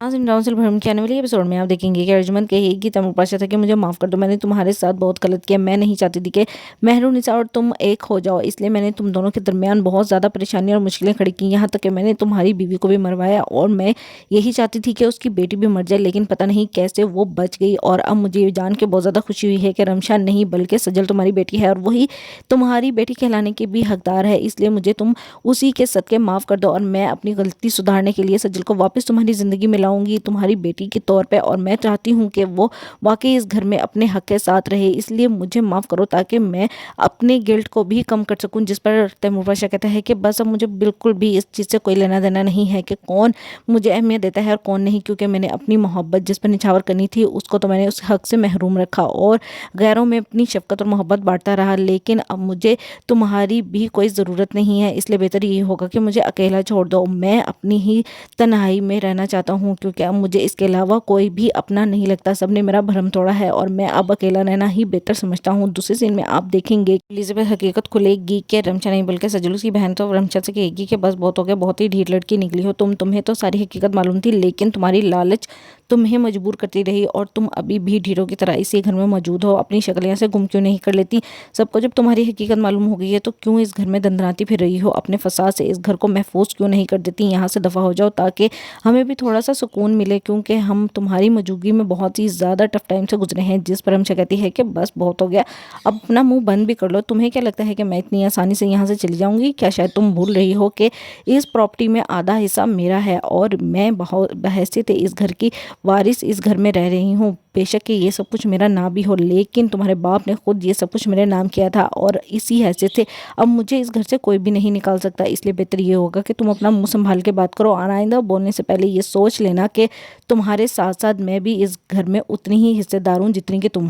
नाज़रीन, राउंसिल भरम के आने वाले एपिसोड में आप देखेंगे कि अर्जुमंद कहेगी तैमूर पाशा था कि मुझे माफ़ कर दो, मैंने तुम्हारे साथ बहुत गलत किया। मैं नहीं चाहती थी कि मेहरुनिसा और तुम एक हो जाओ, इसलिए मैंने तुम दोनों के दरमियान बहुत ज़्यादा परेशानी और मुश्किलें खड़ी की, यहाँ तक कि मैंने तुम्हारी बीवी को भी मरवाया और मैं यही चाहती थी कि उसकी बेटी भी मर जाए, लेकिन पता नहीं कैसे वो बच गई। और अब मुझे ये जान के बहुत ज़्यादा खुशी हुई है कि रमशा नहीं बल्कि सजल तुम्हारी बेटी है और वही तुम्हारी बेटी कहलाने की भी हकदार है, इसलिए मुझे तुम उसी के सदके माफ़ कर दो और मैं अपनी गलती सुधारने के लिए सजल को वापस तुम्हारी ज़िंदगी में लाऊंगी तुम्हारी बेटी के तौर पे, और मैं चाहती हूँ कि वो वाकई इस घर में अपने हक के साथ रहे, इसलिए मुझे माफ़ करो ताकि मैं अपने गिल्ट को भी कम कर सकूँ। जिस पर तैमूर पाशा कहता है कि बस अब मुझे बिल्कुल भी इस चीज़ से कोई लेना देना नहीं है कि कौन मुझे अहमियत देता है और कौन नहीं, क्योंकि मैंने अपनी मोहब्बत जिस पर निछावर करनी थी उसको तो मैंने उस हक से महरूम रखा और गैरों में अपनी शफकत और मोहब्बत बांटता रहा, लेकिन अब मुझे तुम्हारी भी कोई ज़रूरत नहीं है, इसलिए बेहतर ये होगा कि मुझे अकेला छोड़ दो। मैं अपनी ही तन्हाई में रहना चाहता हूँ क्योंकि अब मुझे इसके अलावा कोई भी अपना नहीं लगता, सबने मेरा भरम तोड़ा है और मैं अब अकेला रहना ही बेहतर समझता हूँ। दूसरे सीन में आप देखेंगे एलिजाबेथ हकीकत खुलेगी कि रमशा नहीं बल्कि सजल की बहन तो रमशा से कहेगी कि बस बहुत हो गया, बहुत ही ढीठ लड़की निकली हो तुम्हें तो सारी हकीकत मालूम थी, लेकिन तुम्हारी लालच तुम्हें मजबूर करती रही और तुम अभी भी ढीरों की तरह इसी घर में मौजूद हो। अपनी शक्ल यहाँ से गुम क्यों नहीं कर लेती? सबको जब तुम्हारी हकीकत मालूम हो गई है तो क्यों इस घर में दंदनाती फिर रही हो? अपने फसाद से इस घर को महफूज क्यों नहीं कर देती? यहाँ से दफ़ा हो जाओ ताकि हमें भी थोड़ा सा सुकून मिले, क्योंकि हम तुम्हारी मौजूदगी में बहुत ही ज़्यादा टफ टाइम से गुजरे हैं। जिस पर हमसे कहती है कि बस बहुत हो गया, अब अपना मुंह बंद भी कर लो। तुम्हें क्या लगता है कि मैं इतनी आसानी से यहाँ से चली जाऊँगी? क्या शायद तुम भूल रही हो कि इस प्रॉपर्टी में आधा हिस्सा मेरा है और मैं बहैसियत इस घर की वारिस इस घर में रह रही हूँ। बेशक कि ये सब कुछ मेरा ना भी हो, लेकिन तुम्हारे बाप ने खुद ये सब कुछ मेरे नाम किया था और इसी हैसियत से अब मुझे इस घर से कोई भी नहीं निकाल सकता, इसलिए बेहतर ये होगा कि तुम अपना मुंह संभाल के बात करो। आइंदा बोलने से पहले ये सोच लेना कि तुम्हारे साथ साथ मैं भी इस घर में उतनी ही हिस्सेदार हूँ जितनी कि तुम।